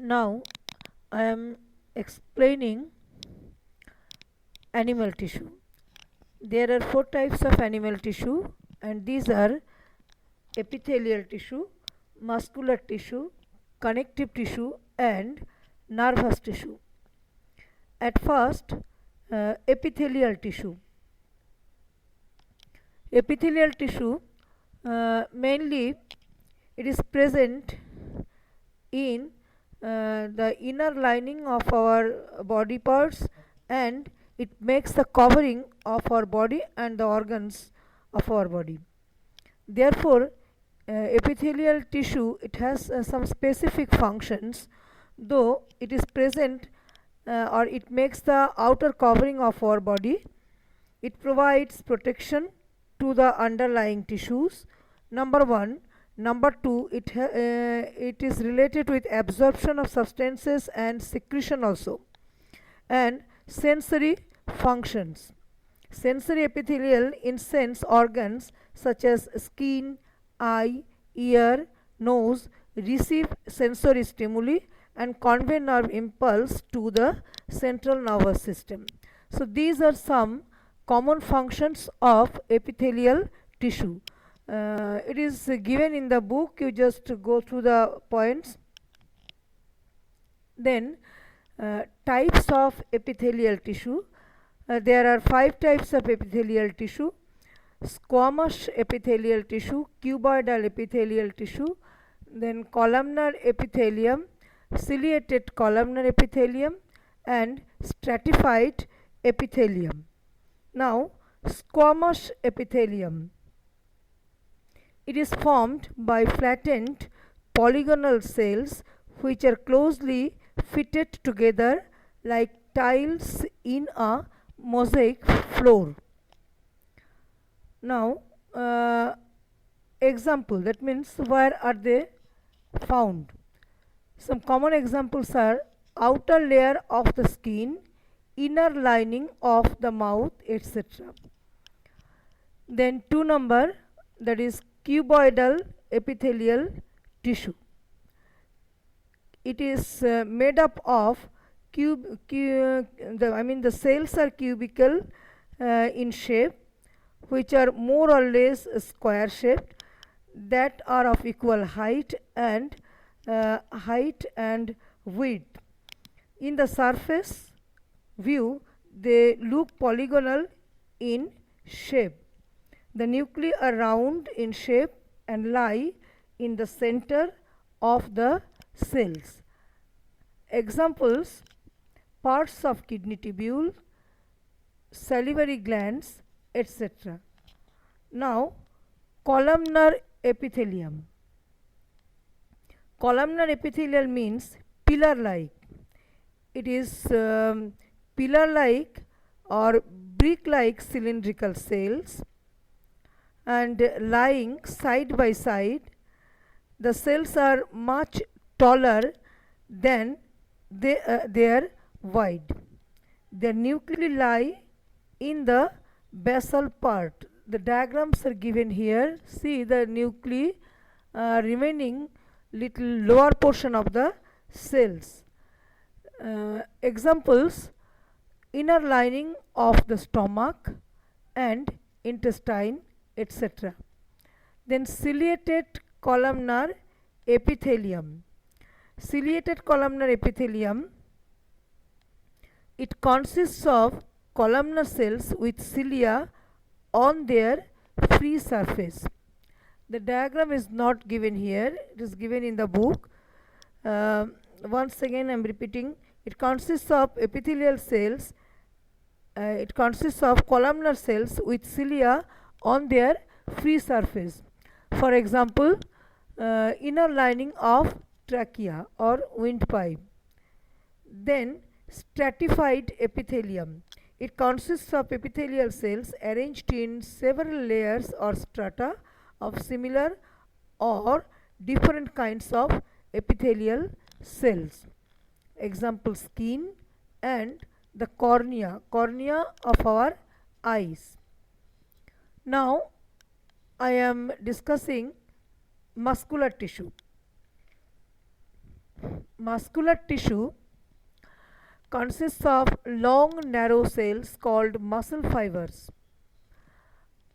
Now I am explaining animal tissue. There are four types of animal tissue, and these are epithelial tissue, muscular tissue, connective tissue, and nervous tissue. At first, epithelial tissue. Epithelial tissue, mainly it is present in the inner lining of our body parts, and it makes the covering of our body and the organs of our body. Therefore, epithelial tissue, it has some specific functions, though it is present or it makes the outer covering of our body. It provides protection to the underlying tissues. Number one. Number two, it is related with absorption of substances and secretion also. And sensory functions. Sensory epithelial in sense organs such as skin, eye, ear, nose receive sensory stimuli and convey nerve impulse to the central nervous system. So these are some common functions of epithelial tissue. It is given in the book, you just go through the points. Then types of epithelial tissue. There are 5 types of epithelial tissue: squamous epithelial tissue, cuboidal epithelial tissue, then columnar epithelium, ciliated columnar epithelium, and stratified epithelium. Now, squamous epithelium. It is formed by flattened polygonal cells which are closely fitted together like tiles in a mosaic floor. Now, example, that means where are they found? Some common examples are outer layer of the skin, inner lining of the mouth, etc. Then 2 number, that is cuboidal epithelial tissue. It is made up of the cells are cubical in shape, which are more or less square shaped, that are of equal height and width. In the surface view, they look polygonal in shape. The nuclei are round in shape and lie in the center of the cells. Examples: parts of kidney tubule, salivary glands, etc. Now, columnar epithelium. Columnar epithelial means pillar-like. It is pillar-like or brick-like cylindrical cells, and lying side by side. The cells are much taller than they are wide. The nuclei lie in the basal part. The diagrams are given here. See the nuclei remaining little lower portion of the cells. Examples: inner lining of the stomach and intestine, etc. Then ciliated columnar epithelium. Ciliated columnar epithelium, it consists of columnar cells with cilia on their free surface. The diagram is not given here, it is given in the book. Once again I am repeating, it consists of epithelial cells, it consists of columnar cells with cilia on their free surface. For example, inner lining of trachea or windpipe. Then stratified epithelium. It consists of epithelial cells arranged in several layers or strata of similar or different kinds of epithelial cells. Example: skin and the cornea of our eyes. Now I am discussing muscular tissue. muscular tissue consists of long narrow cells called muscle fibers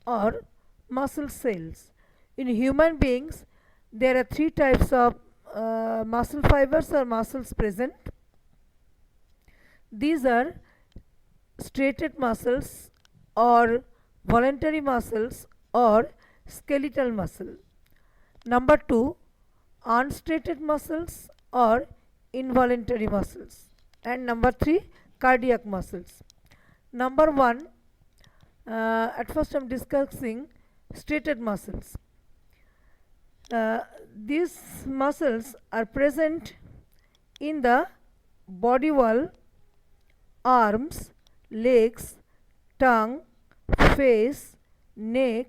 or muscle cells. In human beings, there are three types of muscle fibers or muscles present. These are striated muscles or voluntary muscles or skeletal muscle. Number 2, unstriated muscles or involuntary muscles. And number 3, cardiac muscles. Number 1, at first I am discussing striated muscles. These muscles are present in the body wall, arms, legs, tongue, face, neck,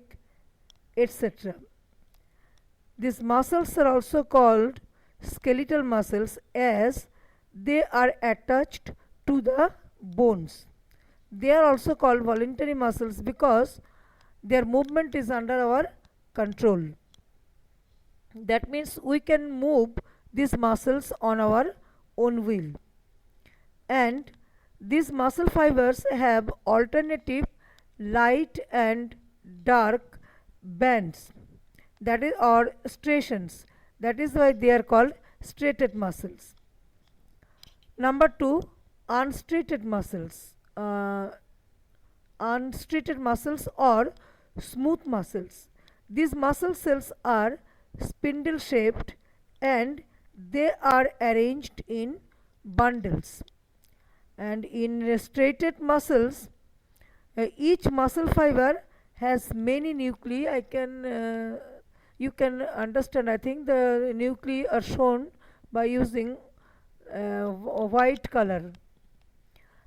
etc. These muscles are also called skeletal muscles as they are attached to the bones. They are also called voluntary muscles because their movement is under our control. That means we can move these muscles on our own will. And these muscle fibers have alternative light and dark bands, that is, or striations. That is why they are called striated muscles. Number 2, unstriated muscles. Unstriated muscles or smooth muscles. These muscle cells are spindle shaped and they are arranged in bundles. And in striated muscles, each muscle fiber has many nuclei. You can understand, I think the nuclei are shown by using white color.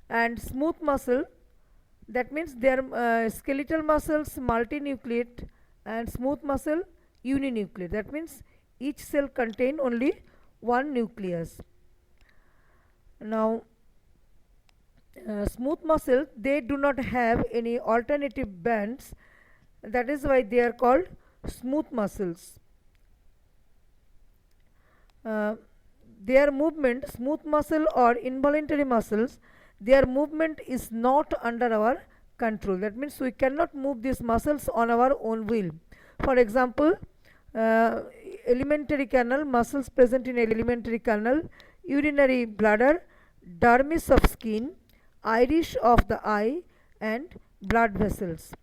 And smooth muscle, that means they are skeletal muscles multinucleate and smooth muscle uninucleate. That means each cell contain only one nucleus. Now smooth muscle, they do not have any alternative bands. That is why they are called smooth muscles. Their movement, smooth muscle or involuntary muscles, their movement is not under our control. That means we cannot move these muscles on our own will. For example, alimentary canal, muscles present in alimentary canal, urinary bladder, dermis of skin, iris of the eye, and blood vessels.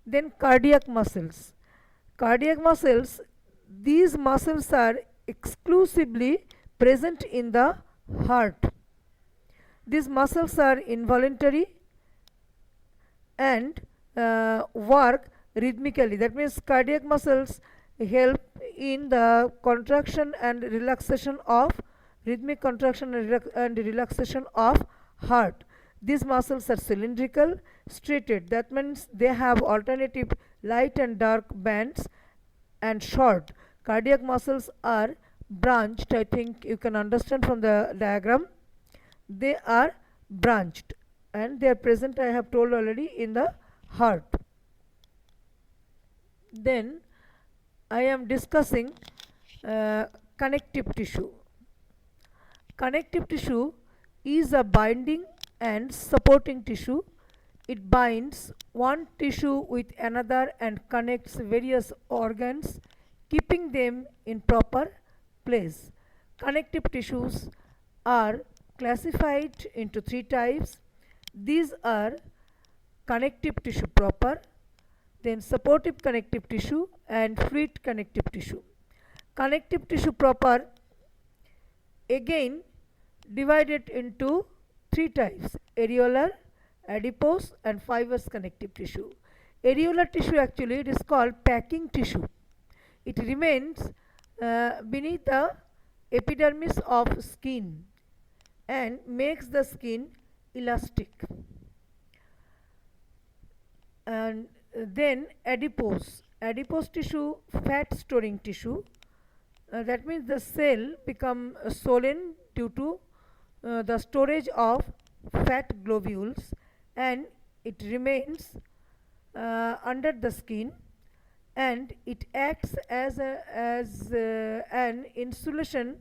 Then cardiac muscles. Cardiac muscles, these muscles are exclusively present in the heart. These muscles are involuntary and work rhythmically. That means cardiac muscles help in the contraction and relaxation of rhythmic contraction and relaxation of heart. These muscles are cylindrical, striated. That means they have alternative light and dark bands and short. Cardiac muscles are branched. I think you can understand from the diagram. They are branched and they are present, I have told already, in the heart. Then I am discussing connective tissue. Connective tissue is a binding and supporting tissue. It binds one tissue with another and connects various organs, keeping them in proper place. Connective tissues are classified into three types. These are connective tissue proper, then supportive connective tissue, and fluid connective tissue. Connective tissue proper again divided into three types: areolar, adipose, and fibrous connective tissue. Areolar tissue, actually it is called packing tissue. It remains beneath the epidermis of skin and makes the skin elastic. And then adipose. Adipose tissue, fat storing tissue. That means the cell become swollen due to the storage of fat globules, and it remains under the skin, and it acts as an insulation